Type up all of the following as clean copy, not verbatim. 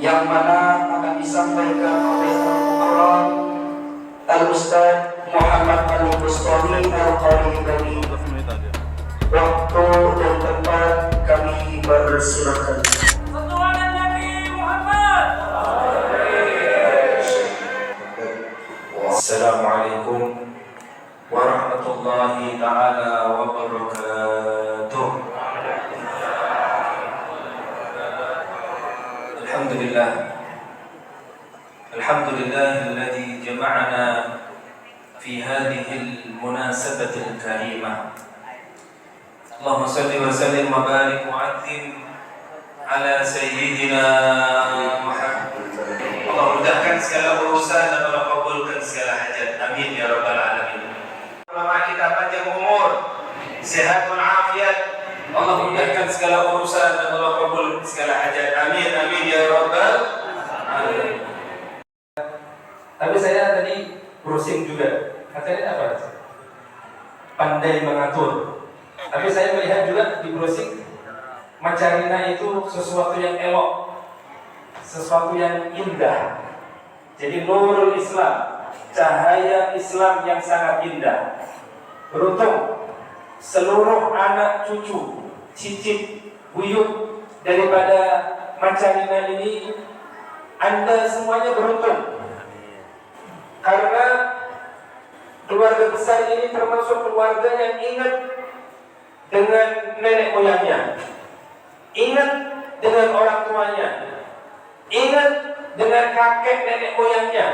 yang mana akan disampaikan oleh Al-Mukarram Al-Ustaz Muhammad Al-Bustami Al-Qaribani. Waktu dan tempat kami persilakan. Assalamualaikum warahmatullahi ta'ala wabarakatuh. Alhamdulillah alladzi jama'ana fi hadhihi al-munasabati al-karimah. Allahumma salli wa sallim wa barik wa azim ala sayyidina Muhammad. Allah mudahkan segala urusan dan Allah kabulkan segala hajat. Amin ya rabbal alamin. Ulama kita panjang umur, sehat dan afiat. Allah mudahkan segala urusan dan Allah kabulkan segala hajat. Amin amin ya rabbal alamin. Tapi saya tadi browsing juga. Katanya apa? Pandai mengatur. Tapi saya melihat juga di browsing Macarina itu sesuatu yang elok, sesuatu yang indah. Jadi nurul Islam, cahaya Islam yang sangat indah. Beruntung seluruh anak cucu, cicit, buyut daripada Macarina ini, Anda semuanya beruntung. Karena keluarga besar ini termasuk keluarga yang ingat dengan nenek moyangnya, ingat dengan orang tuanya, ingat dengan kakek nenek moyangnya.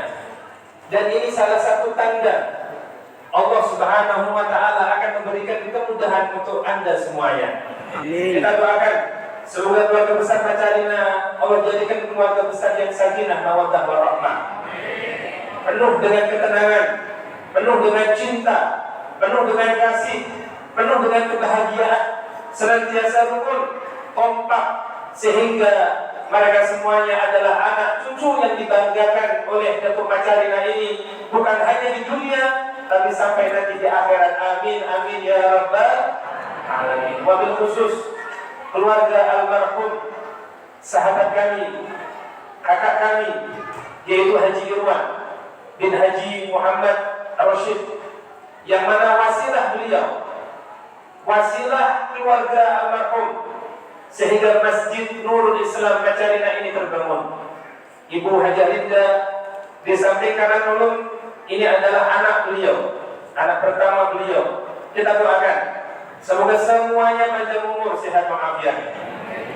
Dan ini salah satu tanda Allah Subhanahu wa ta'ala akan memberikan kemudahan untuk Anda semuanya. Kita doakan semoga keluarga besar Macarina Allah jadikan keluarga besar yang sakinah, mawaddah warahmah, penuh dengan ketenangan, penuh dengan cinta, penuh dengan kasih, penuh dengan kebahagiaan, senantiasa rukun, kompak, sehingga mereka semuanya adalah anak cucu yang dibanggakan oleh Datuk Macarina ini, bukan hanya di dunia, tapi sampai nanti di akhirat. Amin, amin ya rabbal alamin. Wabil khusus keluarga almarhum sahabat kami, kakak kami, yaitu Haji Irwan bin Haji Muhammad Rashid, yang mana wasilah beliau, wasilah keluarga almarhum, sehingga Masjid Nurul Islam Macarina ini terbangun. Ibu Hajar Linda di samping kanan ulum ini adalah anak beliau, anak pertama beliau. Kita doakan semoga semuanya panjang umur, sehat walafiat.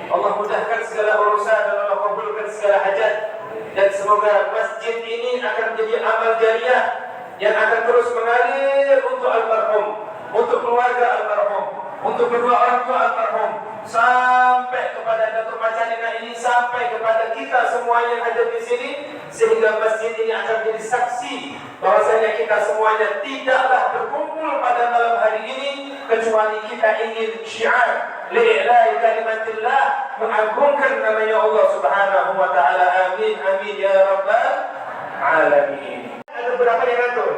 Allah mudahkan segala urusan dan Allah kabulkan segala hajat. Dan semoga masjid ini akan menjadi amal jariah yang akan terus mengalir untuk almarhum, untuk keluarga almarhum, untuk kedua orang tua almarhum, sampai kepada Datuk Macarina ini, sampai kepada kita semua yang ada di sini, sehingga masjid ini akan menjadi saksi bahwasanya kita semuanya tidaklah berkumpul pada malam hari ini kecuali kita ingin syiar li'la'i kalimatillah, mengagungkan namanya Allah Subhanahu wa ta'ala. Amin amin ya rabbal alamin. Ada berapa yang ngatur?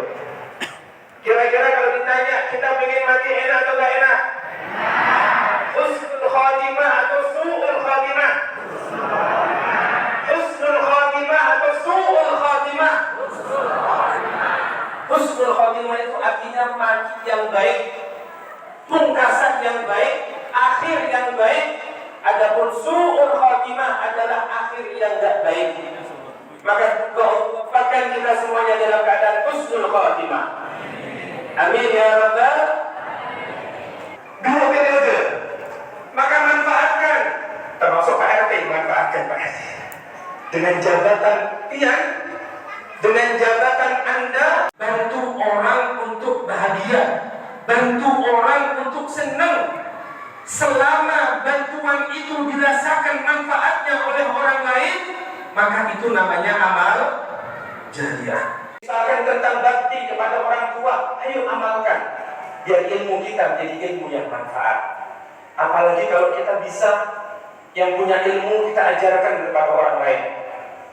Kira-kira kalau ditanya kita pengen mati enak atau enggak enak? Husnul khatimah atau su'ul khatimah? Husnul khatimah atau su'ul khatimah? Husnul khatimah itu artinya mati yang baik, pungkasan yang baik, akhir yang baik. Adapun su'ul khatimah adalah akhir yang tidak baik. Maka doakan kita semuanya dalam keadaan husnul khatimah. Amin ya rabbal. Dua periode, maka manfaatkan, termasuk Pak RT, manfaatkan Pak RT dengan jabatan pian, dengan jabatan Anda, bantu orang untuk bahagia, bantu orang untuk senang. Selama bantuan itu dirasakan manfaatnya oleh orang lain, maka itu namanya amal jariah. Misalkan tentang bakti kepada orang tua, ayo amalkan, biar ilmu kita menjadi ilmu yang manfaat. Apalagi kalau kita bisa, yang punya ilmu kita ajarkan kepada orang lain,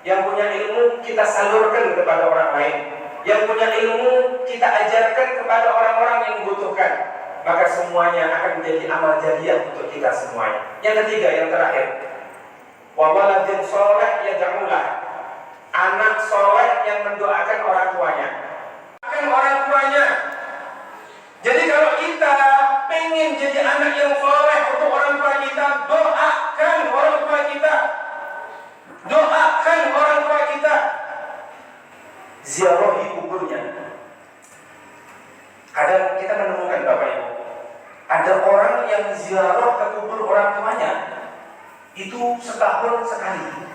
yang punya ilmu kita salurkan kepada orang lain, yang punya ilmu kita ajarkan kepada orang-orang yang membutuhkan. Maka semuanya akan menjadi amal jariah untuk kita semuanya. Yang ketiga, yang terakhir, Wa waladin sholeh yad'ulah, anak soleh yang mendoakan orang tuanya. Orang tuanya. Jadi kalau kita pengen jadi anak yang soleh untuk orang tua kita, doakan orang tua kita. Doakan orang tua kita. Ziarahi kuburnya. Kadang kita menemukan Bapak Ibu, ada orang yang ziarah ke kubur orang tuanya itu setahun sekali.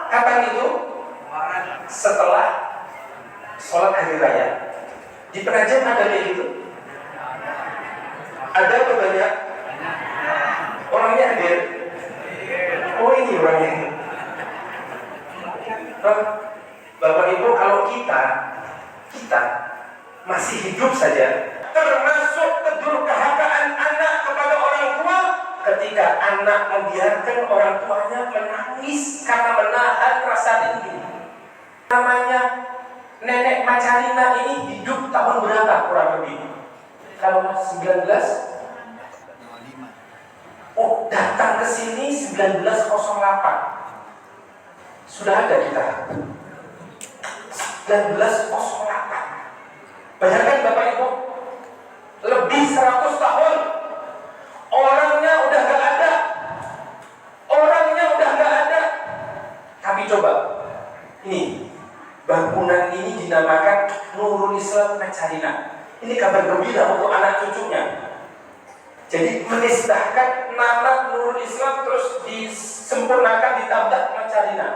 Kapan itu? Setelah sholat hari raya. Di Penajam ada kayak gitu? Ada atau banyak? Orangnya hadir? Oh ini orangnya. Bapak Ibu, kalau kita masih hidup saja, termasuk kedurhakaan anak kepada orang tua, ketika anak membiarkan orang tuanya menangis karena menahan rasa rindu. Namanya Nenek Macarina ini hidup tahun berapa kurang lebih? Kalau 19? Oh, datang ke sini 1908. Sudah ada kita. 1908. Bayangkan Bapak Ibu, lebih 100 tahun. Orangnya udah gak ada. Tapi coba, ini bangunan ini dinamakan Nurul Islam Macarina. Ini kabar gembira untuk anak cucunya. Jadi menisbahkan nama Nurul Islam terus disempurnakan ditambah Macarina.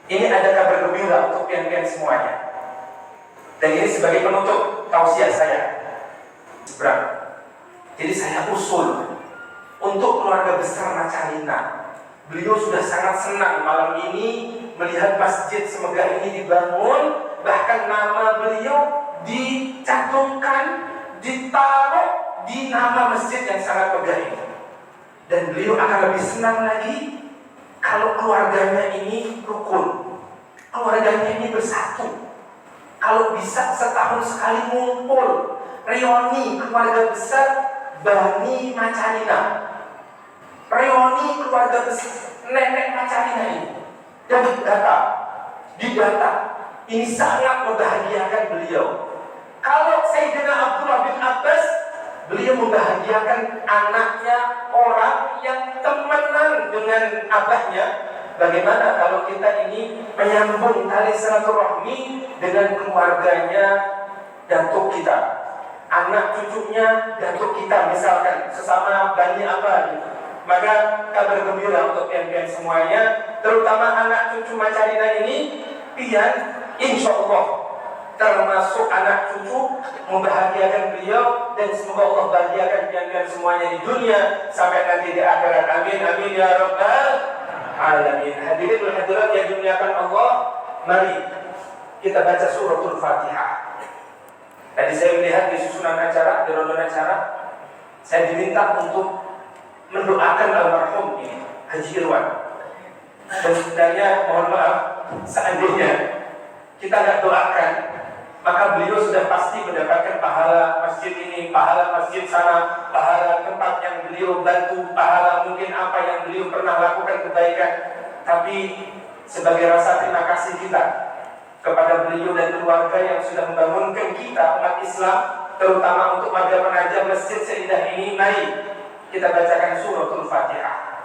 Ini ada kabar gembira untuk pian-pian semuanya. Dan ini sebagai penutup tausiah saya. Jadi saya usul untuk keluarga besar Macarina. Beliau sudah sangat senang malam ini melihat masjid semegah ini dibangun, bahkan nama beliau dicantumkan, ditaruh di nama masjid yang sangat megah ini. Dan beliau akan lebih senang lagi kalau keluarganya ini rukun, keluarganya ini bersatu. Kalau bisa setahun sekali ngumpul, reuni keluarga besar Bani Macarina, reuni keluarga besar Nenek Macarina ini. Dan didata, ini sangat membahagiakan beliau. Kalau Sayyidina Abdullah bin Abbas, beliau membahagiakan anaknya orang yang temenan dengan abahnya. Bagaimana kalau kita ini menyambung tali silaturahmi dengan keluarganya datuk kita, anak cucunya datuk kita, misalkan sesama bani apa gitu. Maka kabar gembira untuk pian-pian semuanya, terutama anak cucu Macarina ini, pian insya Allah termasuk anak cucu membahagiakan beliau, dan semoga Allah bahagiakan pian-pian semuanya di dunia sampai nanti di akhirat. Amin amin ya rabbal alamin. Hadirin dan hadirat yang dimuliakan Allah, mari kita baca suratul Fatihah. Tadi saya melihat di susunan acara, di ronde acara, saya diminta untuk mendoakan almarhum ini Haji Irwan. Dan sebenarnya mohon maaf, seandainya kita nggak doakan, maka beliau sudah pasti mendapatkan pahala masjid ini, pahala masjid sana, pahala tempat yang beliau bantu, pahala mungkin apa yang beliau pernah lakukan kebaikan. Tapi sebagai rasa terima kasih kita kepada beliau dan keluarga yang sudah membangunkan kita umat Islam, terutama untuk warga Penajam masjid seindah ini, mari kita bacakan suratul Fatihah.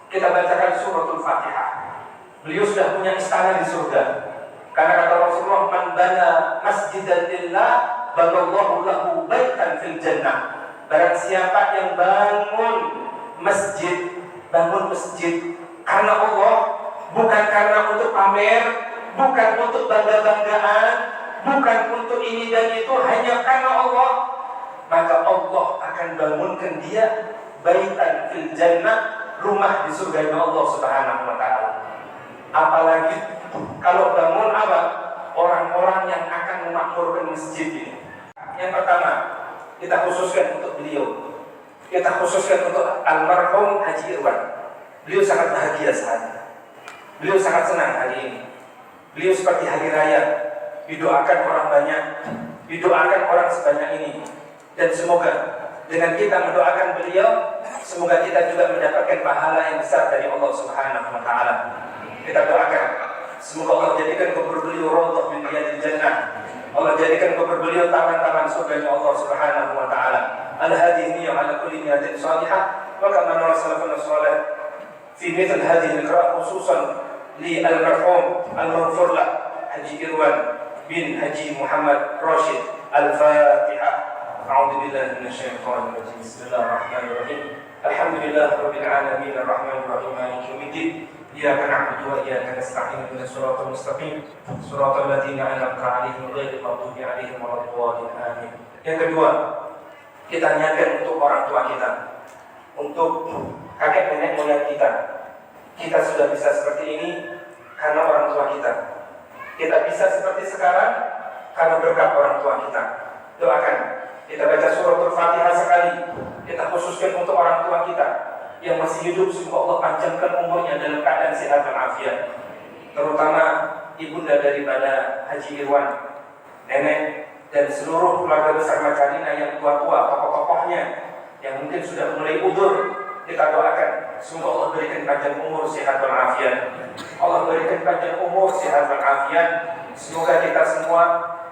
Kita bacakan suratul Fatihah. Beliau sudah punya istana di surga. Karena kata Rasulullah, man bana masjidan lillah banallahu lahu baitan fil jannah. Barang siapa yang bangun masjid karena Allah, bukan karena untuk pamer, bukan untuk bangga-banggaan, bukan untuk ini dan itu, hanya karena Allah, maka Allah akan bangunkan dia baitan fil jannah, rumah di surga Allah Subhanahu wa taala. Apalagi kalau bangun apa? Orang-orang yang akan memakmurkan masjid ini. Yang pertama, kita khususkan untuk beliau. Kita khususkan untuk almarhum Haji Irwan. Beliau sangat bahagia saat ini. Beliau sangat senang hari ini. Beliau seperti hari raya, didoakan orang banyak, didoakan orang sebanyak ini. Dan semoga Dengan kita mendoakan beliau, semoga kita juga mendapatkan pahala yang besar dari Allah Subhanahu wa taala. Kita doakan semoga Allah jadikan kubur beliau rawdah min riyadil jannah. Allah jadikan kubur beliau taman-taman surga Allah Subhanahu wa taala. Al-hadi niyyah ala kulli niyatin salihah wa kama nara salafun salih fi mithl hadhihi al-qira'ah khususan li al-marhum al-maghfur lah Haji Irwan bin Haji Muhammad Rashid. Al-Fatihah. أعوذ بالله من الشيطان الرجيم بسم الله الرحمن الرحيم الحمد لله رب العالمين الرحمن الرحيم مالك يوم الدين إياك نعبد وإياك نستعين اهدنا الصراط المستقيم صراط الذين أنعمت عليهم غير المغضوب عليهم ولا الضالين آمين. Yang kedua, kita niatkan untuk orang tua kita, untuk kakek nenek moyang kita. Kita sudah bisa seperti ini karena orang tua kita. Kita bisa seperti sekarang karena berkat orang tua kita. Doakan. Kita baca surah Al-Fatihah sekali. Kita khususkan untuk orang tua kita yang masih hidup, semoga Allah panjangkan umurnya dalam keadaan sehat dan afiat. Terutama ibunda daripada Haji Irwan, nenek, dan seluruh keluarga besar Majalina yang tua-tua, tokoh-tokohnya yang mungkin sudah mulai udur. Kita doakan semoga Allah berikan panjang umur, sehat dan afiat. Allah berikan panjang umur, sehat dan afiat. Semoga kita semua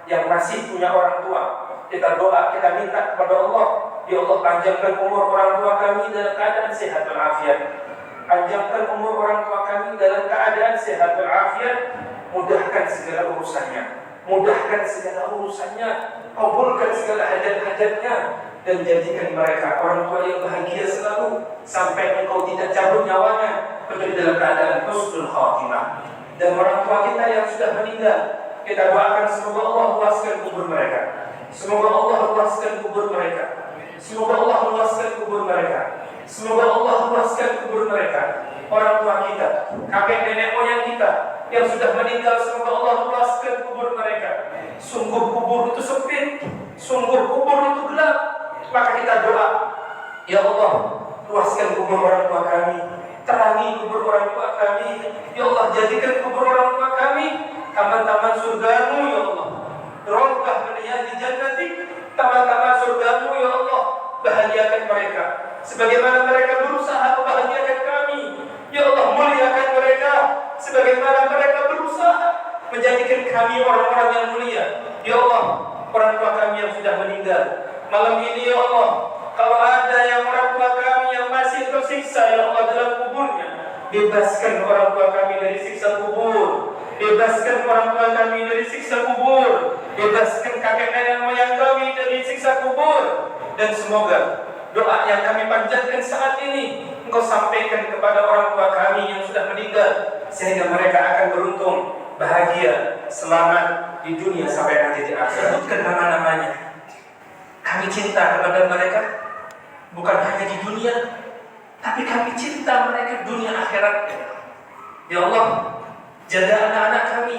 yang masih punya orang tua, kita doa, kita minta kepada Allah, ya Allah panjangkan umur orang tua kami dalam keadaan sehat dan afiat. Panjangkan umur orang tua kami dalam keadaan sehat dan afiat. Mudahkan segala urusannya, mudahkan segala urusannya, kabulkan segala hajat-hajatnya, dan jadikan mereka orang tua yang bahagia selalu sampai engkau tidak cabut nyawanya kecuali dalam keadaan husnul khatimah. Dan orang tua kita yang sudah meninggal, kita doakan semoga Allah luaskan kubur mereka. Semoga Allah luaskan kubur mereka. Semoga Allah luaskan kubur mereka. Semoga Allah luaskan kubur mereka. Orang tua kita, kakek nenek moyang kita yang sudah meninggal, semoga Allah luaskan kubur mereka. Sungguh kubur itu sempit, sungguh kubur itu gelap. Maka kita doa, ya Allah, luaskan kubur orang tua kami, terangi kubur orang tua kami. Ya Allah, jadikan kubur orang tua kami taman-taman surgamu, ya Allah. Rawdah min riyadil jannati, taman-taman surgamu, ya Allah. Bahagiakan mereka sebagaimana mereka berusaha membahagiakan kami. Ya Allah, muliakan mereka sebagaimana mereka berusaha menjadikan kami orang-orang yang mulia. Ya Allah, orang tua kami yang sudah meninggal malam ini, ya Allah, kalau ada yang orang tua kami yang masih tersiksa, ya Allah, dalam kuburnya, bebaskan orang tua kami dari siksa kubur. Bebaskan orang tua kami dari siksa kubur. Bebaskan kakek nenek moyang kami dari siksa kubur. Dan semoga doa yang kami panjatkan saat ini Engkau sampaikan kepada orang tua kami yang sudah meninggal, sehingga mereka akan beruntung, bahagia, selamat di dunia sampai nanti di akhirat. Sebutkan nama-namanya. Kami cinta kepada mereka bukan hanya di dunia, tapi kami cinta mereka dunia akhirat. Ya Allah, jaga anak-anak kami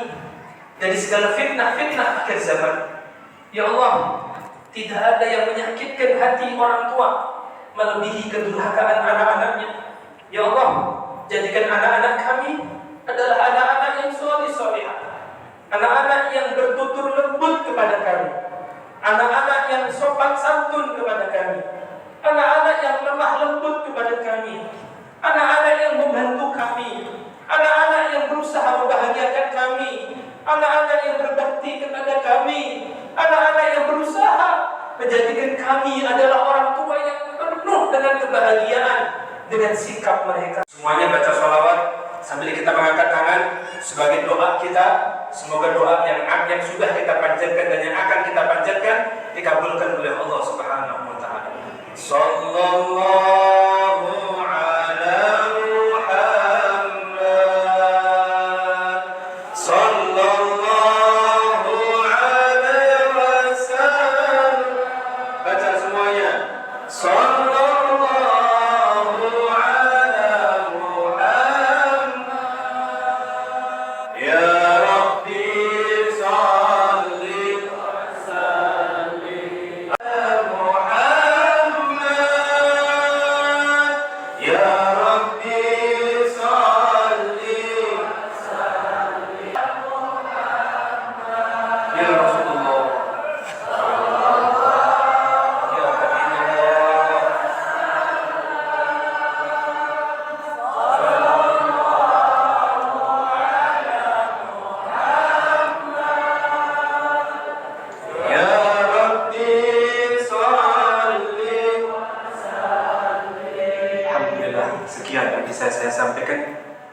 dari segala fitnah-fitnah akhir zaman. Ya Allah, tidak ada yang menyakitkan hati orang tua melebihi kedurhakaan anak-anaknya. Ya Allah, jadikan anak-anak kami adalah anak-anak yang soleh-solehah, anak-anak yang bertutur lembut kepada kami, anak-anak yang sopan santun kepada kami, anak-anak yang lemah lembut kepada kami, anak-anak yang membantu kami, anak-anak yang berusaha membahagiakan kami, anak-anak yang berbakti kepada kami, anak-anak yang berusaha menjadikan kami adalah orang tua yang penuh dengan kebahagiaan dengan sikap mereka. Semuanya baca sholawat sambil kita mengangkat tangan sebagai doa kita. Semoga doa yang sudah kita panjatkan dan yang akan kita panjatkan dikabulkan oleh Allah Subhanahu wa taala. Sallallahu ala Muhammad. Sallallahu alaihi wasallam. Baca semuanya. Sallallahu ala Muhammad. Ya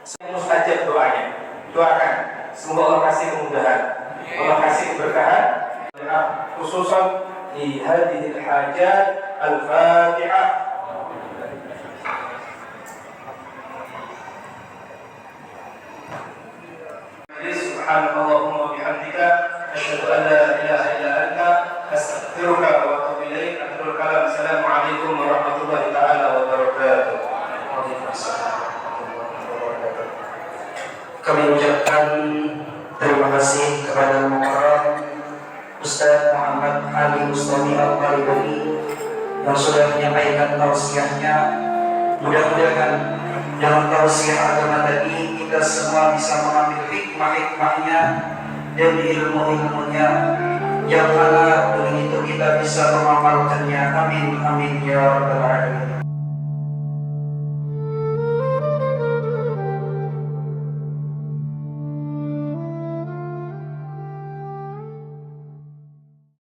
Mustajab doanya. Doakan semoga Allah kasih kemudahan, Allah kasih keberkahan, khususan di hadhil hajat. Al-Fatihah. Subhanallahumma wa bihamdika asyhadu an la ilaha illa anta astaghfiruka wa atubu ilaik. Akhirul kalam. Assalamualaikum warahmatullahi taala wabarakatuh. Kami ucapkan terima kasih kepada Mukarram Ustaz Muhammad Ali Bustami Al-Qaribani yang sudah menyampaikan tausiahnya. Mudah-mudahan dalam tausiah agama tadi kita semua bisa mengambil hikmah-hikmahnya dan ilmu-ilmunya yang mana dengan itu kita bisa mengamalkannya. Amin amin ya rabbal alamin.